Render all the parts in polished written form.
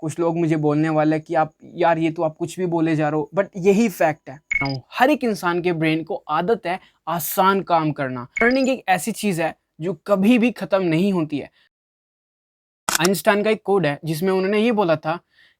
कुछ लोग मुझे बोलने वाले हैं कि आप यार ये तो आप कुछ भी बोले जा रहे हो, बट यही फैक्ट है। हर एक इंसान के ब्रेन को आदत है आसान काम करना। लर्निंग एक ऐसी चीज है जो कभी भी खत्म नहीं होती है। आइंस्टाइन का एक कोड है जिसमें उन्होंने ये बोला था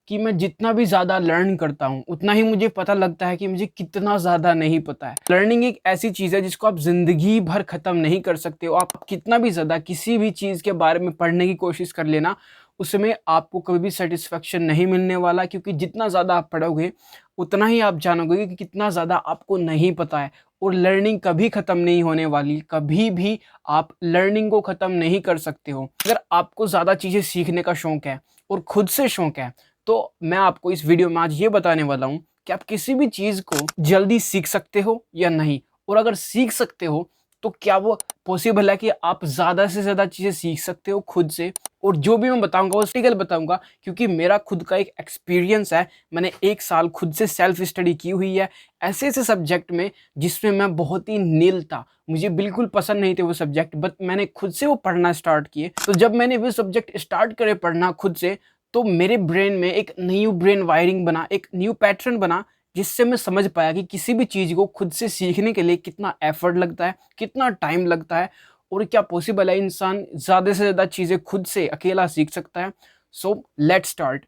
कि मैं जितना भी ज़्यादा लर्न करता हूँ उतना ही मुझे पता लगता है कि मुझे कितना ज़्यादा नहीं पता है। लर्निंग एक ऐसी चीज़ है जिसको आप ज़िंदगी भर ख़त्म नहीं कर सकते हो। आप कितना भी ज़्यादा किसी भी चीज़ के बारे में पढ़ने की कोशिश कर लेना, उसमें आपको कभी भी सेटिस्फेक्शन नहीं मिलने वाला, क्योंकि जितना ज़्यादा आप पढ़ोगे उतना ही आप जानोगे कि कितना ज़्यादा आपको नहीं पता है। और लर्निंग कभी ख़त्म नहीं होने वाली, कभी भी आप लर्निंग को ख़त्म नहीं कर सकते हो। अगर आपको ज़्यादा चीज़ें सीखने का शौक़ है और खुद से शौक़ है, तो मैं आपको इस वीडियो में आज ये बताने वाला हूँ कि आप किसी भी चीज़ को जल्दी सीख सकते हो या नहीं। और अगर सीख सकते हो तो क्या वो पॉसिबल है कि आप ज़्यादा से ज़्यादा चीज़ें सीख सकते हो खुद से। और जो भी मैं बताऊंगा वो प्रैक्टिकल बताऊंगा, क्योंकि मेरा खुद का एक एक्सपीरियंस है। मैंने 1 साल खुद से सेल्फ स्टडी की हुई है ऐसे ऐसे सब्जेक्ट में जिसमें मैं बहुत ही नील था, मुझे बिल्कुल पसंद नहीं थे वो सब्जेक्ट, बट मैंने खुद से वो पढ़ना स्टार्ट किए। तो जब मैंने वो सब्जेक्ट स्टार्ट करे पढ़ना खुद से, तो मेरे ब्रेन में एक न्यू ब्रेन वायरिंग बना, एक न्यू पैटर्न बना, जिससे मैं समझ पाया कि किसी भी चीज़ को खुद से सीखने के लिए कितना एफर्ट लगता है, कितना टाइम लगता है, और क्या पॉसिबल है इंसान ज़्यादा से ज़्यादा चीज़ें खुद से अकेला सीख सकता है। So let's start.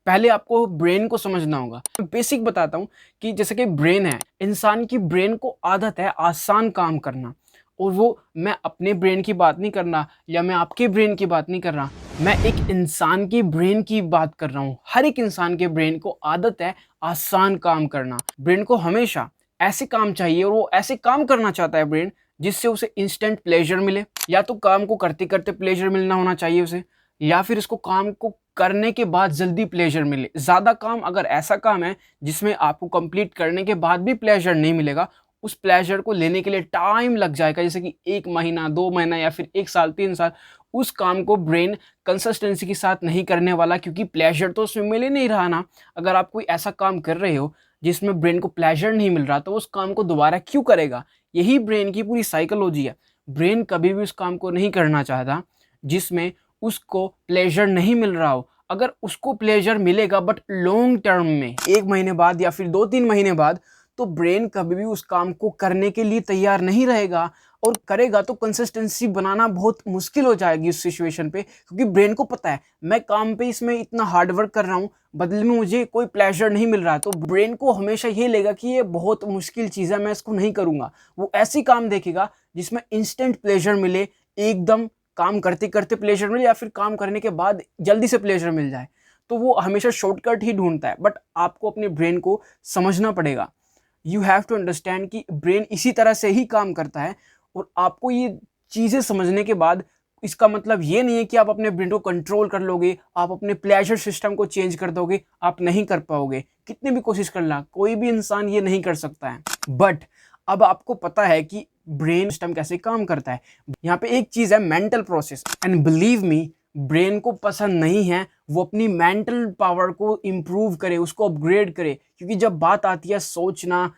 पहले आपको ब्रेन को समझना होगा। मैं बेसिक बताता हूँ कि जैसे कि ब्रेन है, इंसान की ब्रेन को आदत है आसान काम करना। और वो मैं अपने ब्रेन की बात नहीं कर रहा या मैं आपके ब्रेन की बात नहीं कर रहा, मैं एक इंसान की ब्रेन की बात कर रहा हूँ। हर एक इंसान के ब्रेन को आदत है आसान काम करना। ब्रेन को हमेशा ऐसे काम चाहिए और वो ऐसे काम करना चाहता है ब्रेन जिससे उसे इंस्टेंट प्लेजर मिले। या तो काम को करते करते प्लेजर मिलना होना चाहिए उसे, या फिर इसको काम को करने के बाद जल्दी प्लेजर मिले। ज़्यादा काम अगर ऐसा काम है जिसमें आपको कंप्लीट करने के बाद भी प्लेजर नहीं मिलेगा, उस प्लेजर को लेने के लिए टाइम लग जाएगा, जैसे कि 1 महीना 2 महीना या फिर 1 साल 3 साल। उस काम को ब्रेन कंसिस्टेंसी के साथ नहीं करने वाला, क्योंकि प्लेजर तो उसमें मिल ही नहीं रहा ना। अगर आप कोई ऐसा काम कर रहे हो जिसमें ब्रेन को प्लेजर नहीं मिल रहा, तो उस काम को दोबारा क्यों करेगा। यही ब्रेन की पूरी साइकोलॉजी है। ब्रेन कभी भी उस काम को नहीं करना चाहता जिसमें उसको प्लेजर नहीं मिल रहा हो। अगर उसको प्लेजर मिलेगा बट लॉन्ग टर्म में 1 महीने बाद या फिर 2-3 महीने बाद, तो ब्रेन कभी भी उस काम को करने के लिए तैयार नहीं रहेगा। और करेगा तो कंसिस्टेंसी बनाना बहुत मुश्किल हो जाएगी उस सिचुएशन पे, क्योंकि ब्रेन को पता है मैं काम पे इसमें इतना हार्ड वर्क कर रहा हूँ, बदले में मुझे कोई प्लेजर नहीं मिल रहा। तो ब्रेन को हमेशा ये लगेगा कि ये बहुत मुश्किल चीज़ है, मैं इसको नहीं करूँगा। वो ऐसी काम देखेगा जिसमें इंस्टेंट प्लेजर मिले, एकदम काम करते करते प्लेजर मिले, या फिर काम करने के बाद जल्दी से प्लेजर मिल जाए। तो वो हमेशा शॉर्टकट ही ढूंढता है। बट आपको अपने ब्रेन को समझना पड़ेगा। यू हैव टू अंडरस्टैंड कि ब्रेन इसी तरह से ही काम करता है। और आपको ये चीज़ें समझने के बाद इसका मतलब ये नहीं है कि आप अपने ब्रेन को कंट्रोल कर लोगे, आप अपने प्लेजर सिस्टम को चेंज कर दोगे। आप नहीं कर पाओगे, कितने भी कोशिश कर ला, कोई भी इंसान ये नहीं कर सकता है। बट अब आपको पता है कि ब्रेन सिस्टम कैसे काम करता है। यहाँ पे एक चीज़ है mental process, and believe me, brain को पसंद नहीं है वो अपनी मेंटल पावर को इम्प्रूव करे, उसको अपग्रेड करे। क्योंकि जब बात आती है सोचना,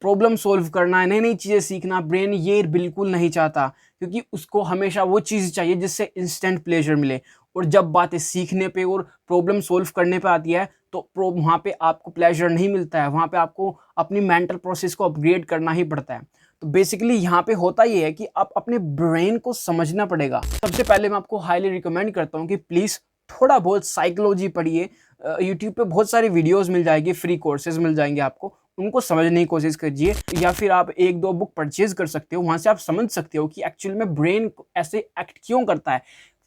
प्रॉब्लम सोल्व करना, नई नई चीज़ें सीखना, ब्रेन ये बिल्कुल नहीं चाहता, क्योंकि उसको हमेशा वो चीज़ चाहिए जिससे इंस्टेंट प्लेजर मिले। और जब बातें सीखने पे और प्रॉब्लम सोल्व करने पे आती है, तो वहाँ पे आपको प्लेजर नहीं मिलता है, वहाँ पे आपको अपनी मेंटल प्रोसेस को अपग्रेड करना ही पड़ता है। तो बेसिकली यहाँ पे होता ये है कि आप अपने ब्रेन को समझना पड़ेगा। सबसे पहले मैं आपको हाईली रिकमेंड करता हूँ कि प्लीज़ थोड़ा बहुत साइकोलॉजी पढ़िए। यूट्यूब पे बहुत सारी वीडियोस मिल जाएगी, फ्री कोर्सेज मिल जाएंगे आपको, उनको समझने की कोशिश कीजिए। या फिर आप 1-2 बुक परचेज कर सकते हो, वहाँ से आप समझ सकते हो कि एक्चुअल में ब्रेन ऐसे एक्ट क्यों करता है।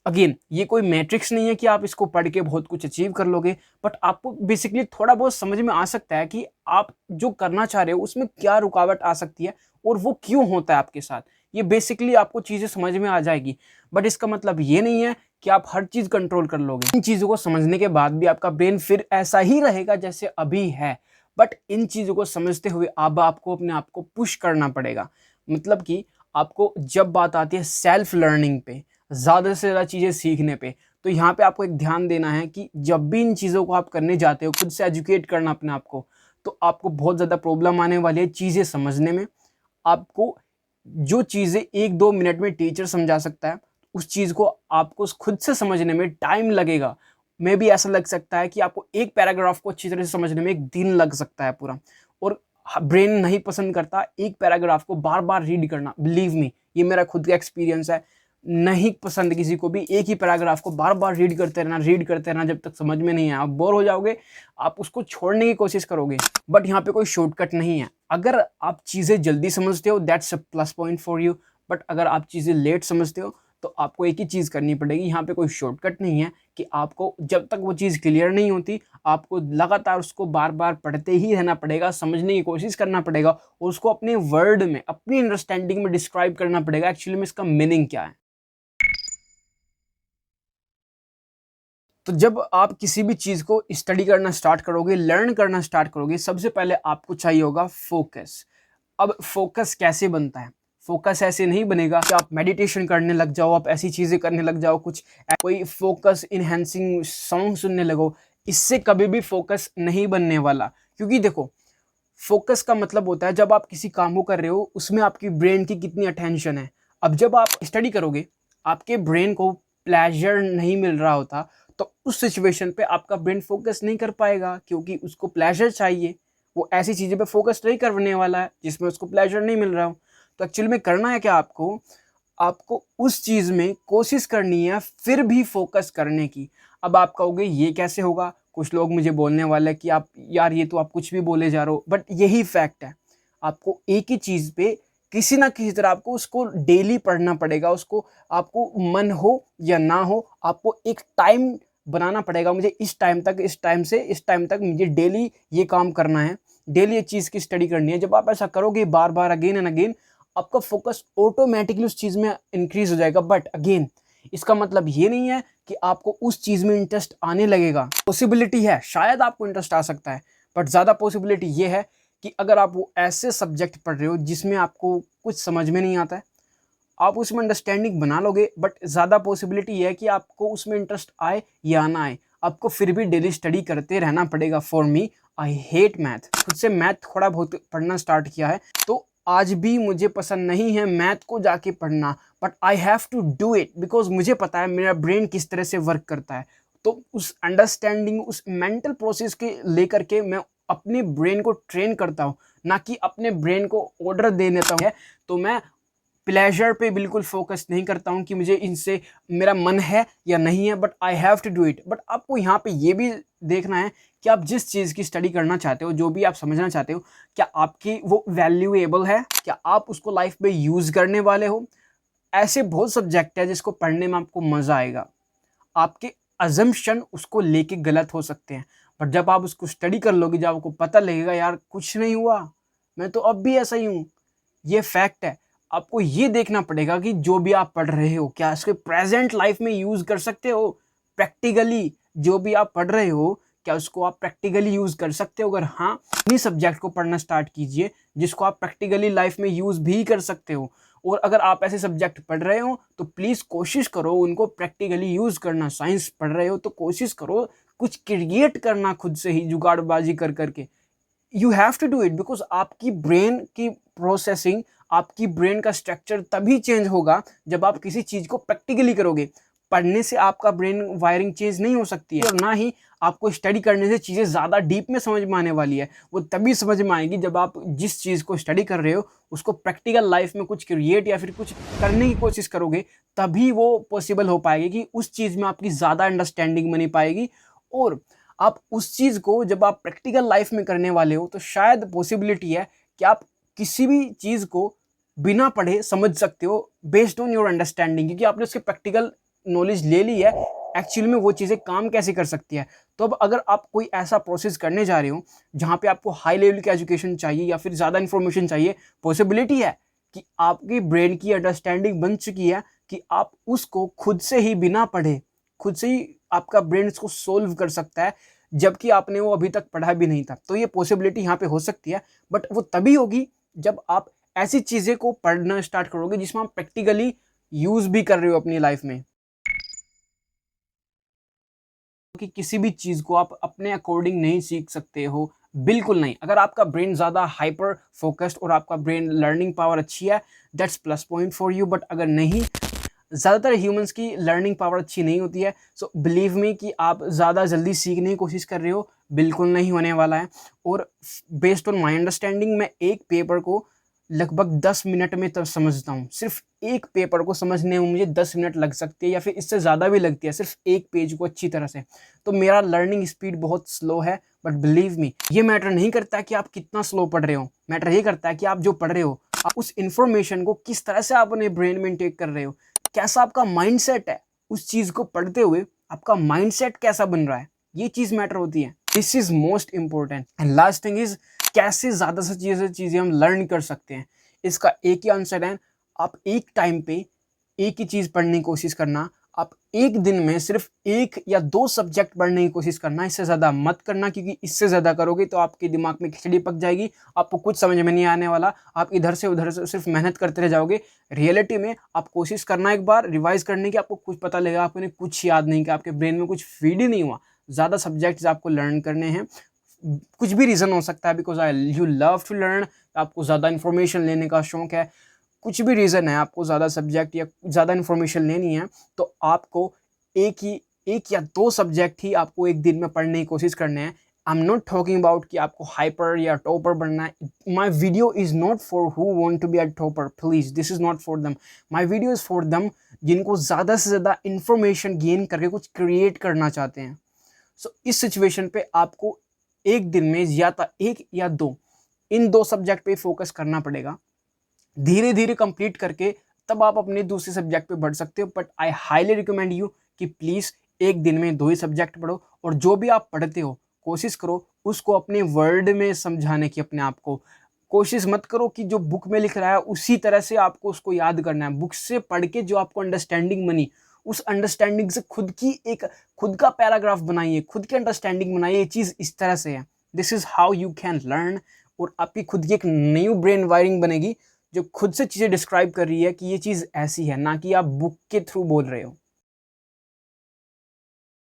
अगेन, ये कोई मैट्रिक्स नहीं है कि आप इसको पढ़ के बहुत कुछ अचीव कर लोगे, बट आपको बेसिकली थोड़ा बहुत समझ में आ सकता है कि आप जो करना चाह रहे हो उसमें क्या रुकावट आ सकती है और वो क्यों होता है आपके साथ। ये बेसिकली आपको चीज़ें समझ में आ जाएगी। बट इसका मतलब ये नहीं है कि आप हर चीज़ कंट्रोल कर लोगे। इन चीज़ों को समझने के बाद भी आपका ब्रेन फिर ऐसा ही रहेगा जैसे अभी है। बट इन चीज़ों को समझते हुए अब आपको अपने आप को पुश करना पड़ेगा। मतलब कि आपको जब बात आती है सेल्फ लर्निंग पे, ज़्यादा से ज़्यादा चीज़ें सीखने पे, तो यहाँ पे आपको एक ध्यान देना है कि जब भी इन चीज़ों को आप करने जाते हो, खुद से एजुकेट करना अपने आप को, तो आपको बहुत ज़्यादा प्रॉब्लम आने वाली है चीज़ें समझने में। आपको जो चीज़ें 1-2 मिनट में टीचर समझा सकता है, उस चीज़ को आपको खुद से समझने में टाइम लगेगा। मे बी ऐसा लग सकता है कि आपको एक पैराग्राफ को अच्छी तरह से समझने में 1 दिन लग सकता है पूरा, और ब्रेन नहीं पसंद करता एक पैराग्राफ को बार-बार रीड करना। बिलीव मी, ये मेरा खुद का एक्सपीरियंस है। नहीं पसंद किसी को भी एक ही पैराग्राफ को बार-बार रीड करते रहना जब तक समझ में नहीं आए। आप बोर हो जाओगे, आप उसको छोड़ने की कोशिश करोगे। बट यहाँ पे कोई शॉर्टकट नहीं है। अगर आप चीज़ें जल्दी समझते हो, that's a plus point for you. But अगर आप चीज़ें लेट समझते हो, तो आपको एक ही चीज़ करनी पड़ेगी। यहाँ पे कोई शॉर्टकट नहीं है कि आपको जब तक वो चीज़ क्लियर नहीं होती, आपको लगातार उसको बार-बार पढ़ते ही रहना पड़ेगा, समझने की कोशिश करना पड़ेगा, और उसको अपने वर्ड में, अपनी अंडरस्टैंडिंग में डिस्क्राइब करना पड़ेगा एक्चुअली में इसका मीनिंग क्या है। तो जब आप किसी भी चीज़ को स्टडी करना स्टार्ट करोगे, लर्न करना स्टार्ट करोगे, सबसे पहले आपको चाहिए होगा फोकस। अब फोकस कैसे बनता है? फोकस ऐसे नहीं बनेगा कि आप मेडिटेशन करने लग जाओ, आप ऐसी चीज़ें करने लग जाओ, कुछ कोई फोकस इनहैंसिंग सॉन्ग सुनने लगो। इससे कभी भी फोकस नहीं बनने वाला। क्योंकि देखो, फोकस का मतलब होता है जब आप किसी काम को कर रहे हो, उसमें आपकी ब्रेन की कितनी अटेंशन है। अब जब आप स्टडी करोगे, आपके ब्रेन को प्लेजर नहीं मिल रहा होता, तो उस सिचुएशन पे आपका ब्रेन फोकस नहीं कर पाएगा, क्योंकि उसको प्लेजर चाहिए। वो ऐसी चीज़ें पे फोकस नहीं करने वाला है जिसमें उसको प्लेजर नहीं मिल रहा हो। तो एक्चुअली में करना है क्या आपको? आपको उस चीज़ में कोशिश करनी है फिर भी फोकस करने की। अब आप कहोगे ये कैसे होगा? कुछ लोग मुझे बोलने वाले हैं कि आप यार ये तो आप कुछ भी बोले जा रहे हो, बट यही फैक्ट है। आपको एक ही चीज़ पे किसी ना किसी तरह आपको उसको डेली पढ़ना पड़ेगा। उसको आपको मन हो या ना हो, आपको एक टाइम बनाना पड़ेगा। मुझे इस टाइम तक, इस टाइम से इस टाइम तक मुझे डेली ये काम करना है, डेली ये चीज़ की स्टडी करनी है। जब आप ऐसा करोगे बार-बार, अगेन एंड अगेन, आपका फोकस ऑटोमेटिकली उस चीज़ में इंक्रीज हो जाएगा। बट अगेन, इसका मतलब ये नहीं है कि आपको उस चीज़ में इंटरेस्ट आने लगेगा। पॉसिबिलिटी है, शायद आपको इंटरेस्ट आ सकता है, बट ज़्यादा पॉसिबिलिटी ये है कि अगर आप वो ऐसे सब्जेक्ट पढ़ रहे हो जिसमें आपको कुछ समझ में नहीं आता है, आप उसमें अंडरस्टैंडिंग बना लोगे, बट ज़्यादा पॉसिबिलिटी ये है कि आपको उसमें इंटरेस्ट आए या ना आए, आपको फिर भी डेली स्टडी करते रहना पड़ेगा। For me, I hate math. खुद से मैथ थोड़ा बहुत पढ़ना स्टार्ट किया है, तो आज भी मुझे पसंद नहीं है मैथ को जाके पढ़ना, but I have to do it because मुझे पता है मेरा ब्रेन किस तरह से वर्क करता है। तो उस अंडरस्टैंडिंग, उस मेंटल प्रोसेस के लेकर के मैं अपने ब्रेन को ट्रेन करता हूँ, ना कि अपने ब्रेन को ऑर्डर दे देता हूँ। तो मैं प्लेजर पे बिल्कुल फोकस नहीं करता हूँ कि मुझे इनसे मेरा मन है या नहीं है, but I have to do it. But आपको यहाँ पे ये भी देखना है कि आप जिस चीज़ की स्टडी करना चाहते हो, जो भी आप समझना चाहते हो, क्या आपकी वो वैल्यूएबल है, क्या आप उसको लाइफ में यूज़ करने वाले हो। ऐसे बहुत सब्जेक्ट है जिसको पढ़ने में आपको मज़ा आएगा, आपके अजम्पशन उसको लेके गलत हो सकते हैं, बट जब आप उसको स्टडी कर लोगे, जब आपको पता लगेगा यार कुछ नहीं हुआ, मैं तो अब भी ऐसा ही हूँ, ये फैक्ट है। आपको ये देखना पड़ेगा कि जो भी आप पढ़ रहे हो, क्या इसके प्रेजेंट लाइफ में यूज़ कर सकते हो प्रैक्टिकली। जो भी आप पढ़ रहे हो, क्या उसको आप प्रैक्टिकली यूज़ कर सकते हो? अगर हाँ, उन्हीं सब्जेक्ट को पढ़ना स्टार्ट कीजिए जिसको आप प्रैक्टिकली लाइफ में यूज़ भी कर सकते हो। और अगर आप ऐसे सब्जेक्ट पढ़ रहे हो, तो प्लीज़ कोशिश करो उनको प्रैक्टिकली यूज़ करना। साइंस पढ़ रहे हो तो कोशिश करो कुछ क्रिएट करना खुद से ही, जुगाड़बाजी कर करके। You have to do it because आपकी ब्रेन की प्रोसेसिंग, आपकी ब्रेन का स्ट्रक्चर तभी चेंज होगा जब आप किसी चीज़ को प्रैक्टिकली करोगे। पढ़ने से आपका ब्रेन वायरिंग चेंज नहीं हो सकती है, और ना ही आपको स्टडी करने से चीज़ें ज़्यादा डीप में समझ में आने वाली है। वो तभी समझ में आएगी जब आप जिस चीज़ को स्टडी कर रहे हो उसको प्रैक्टिकल लाइफ में कुछ क्रिएट या फिर कुछ करने की कोशिश करोगे, तभी वो पॉसिबल हो पाएगी कि उस चीज़ में आपकी ज़्यादा अंडरस्टैंडिंग बनी पाएगी। और आप उस चीज़ को जब आप प्रैक्टिकल लाइफ में करने वाले हो, तो शायद पॉसिबिलिटी है कि आप किसी भी चीज़ को बिना पढ़े समझ सकते हो बेस्ड ऑन योर अंडरस्टैंडिंग, क्योंकि आपने उसके प्रैक्टिकल नॉलेज ले ली है एक्चुअली में वो चीज़ें काम कैसे कर सकती है। तो अब अगर आप कोई ऐसा प्रोसेस करने जा रहे हो जहाँ पे आपको हाई लेवल की एजुकेशन चाहिए या फिर ज़्यादा इन्फॉर्मेशन चाहिए, पॉसिबिलिटी है कि आपकी ब्रेन की अंडरस्टैंडिंग बन चुकी है कि आप उसको खुद से ही बिना पढ़े, खुद से ही आपका ब्रेन इसको सोल्व कर सकता है, जबकि आपने वो अभी तक पढ़ा भी नहीं था। तो ये पॉसिबिलिटी यहाँ पे हो सकती है, बट वो तभी होगी जब आप ऐसी चीज़ें को पढ़ना स्टार्ट करोगे जिसमें आप प्रैक्टिकली यूज़ भी कर रहे हो अपनी लाइफ में। कि किसी भी चीज़ को आप अपने अकॉर्डिंग नहीं सीख सकते हो, बिल्कुल नहीं। अगर आपका ब्रेन ज़्यादा हाइपर फोकस्ड और आपका ब्रेन लर्निंग पावर अच्छी है, that's plus point for you. But अगर नहीं, ज़्यादातर ह्यूमंस की लर्निंग पावर अच्छी नहीं होती है। सो बिलीव मी कि आप ज़्यादा जल्दी सीखने की कोशिश कर रहे हो, बिल्कुल नहीं होने वाला है। और बेस्ड ऑन माई अंडरस्टैंडिंग मैं एक पेपर को लगभग 10 मिनट में तब समझता हूँ। सिर्फ एक पेपर को समझने में मुझे 10 मिनट लग सकती है या फिर इससे ज़्यादा भी लगती है, सिर्फ एक पेज को अच्छी तरह से। तो मेरा लर्निंग स्पीड बहुत स्लो है, बट बिलीव मी ये मैटर नहीं करता कि आप कितना स्लो पढ़ रहे हो। मैटर ये करता है कि आप जो पढ़ रहे हो, आप उस इंफॉर्मेशन को किस तरह से आप अपने ब्रेन में इनटेक कर रहे हो, कैसा आपका माइंडसेट है उस चीज़ को पढ़ते हुए, आपका माइंडसेट कैसा बन रहा है, ये चीज़ मैटर होती है। This is most important. And last thing is कैसे ज़्यादा से चीज़ें हम लर्न कर सकते हैं। इसका एक ही आंसर है, आप एक टाइम पे एक ही चीज़ पढ़ने की कोशिश करना। आप एक दिन में सिर्फ 1 या 2 सब्जेक्ट पढ़ने की कोशिश करना, इससे ज़्यादा मत करना, क्योंकि इससे ज़्यादा करोगे तो आपके दिमाग में खिचड़ी पक जाएगी, आपको कुछ समझ में नहीं आने वाला, आप इधर से उधर से सिर्फ मेहनत करते रह जाओगे। रियलिटी में आप कोशिश करना एक बार रिवाइज करने की, आपको कुछ पता लगेगा, आपने कुछ याद नहीं किया, आपके ब्रेन में कुछ फीड ही नहीं हुआ। ज़्यादा सब्जेक्ट्स आपको लर्न करने हैं, कुछ भी रीज़न हो सकता है, because you love to learn, आपको ज़्यादा इन्फॉर्मेशन लेने का शौक है, कुछ भी रीज़न है, आपको ज़्यादा सब्जेक्ट या ज़्यादा इन्फॉर्मेशन लेनी है, तो आपको एक या 2 सब्जेक्ट ही आपको एक दिन में पढ़ने की कोशिश करने हैं। I am not talking about कि आपको हाइपर या टॉपर बनना है। My video is not for who want to be a topper, please, this is not for them. My video is for them जिनको ज़्यादा से ज़्यादा इन्फॉर्मेशन गेन करके कुछ क्रिएट करना चाहते हैं। सो इस सिचुएशन पे आपको एक दिन में या तो 1 या 2 इन 2 सब्जेक्ट पे फोकस करना पड़ेगा। धीरे धीरे कंप्लीट करके तब आप अपने दूसरे सब्जेक्ट पे बढ़ सकते हो। But I highly recommend you कि प्लीज़ एक दिन में 2 ही सब्जेक्ट पढ़ो, और जो भी आप पढ़ते हो कोशिश करो उसको अपने वर्ड में समझाने की। अपने आप को कोशिश मत करो कि जो बुक में लिख रहा है उसी तरह से आपको उसको याद करना है। बुक से पढ़ के जो आपको अंडरस्टैंडिंग बनी, उस अंडरस्टैंडिंग से खुद का पैराग्राफ बनाइए, खुद की अंडरस्टैंडिंग बनाइए। ये चीज़ इस तरह से है, this is how you can learn. और आपकी खुद की एक न्यू ब्रेन वायरिंग बनेगी जो खुद से चीज़ें डिस्क्राइब कर रही है कि ये चीज़ ऐसी है, ना कि आप बुक के थ्रू बोल रहे हो।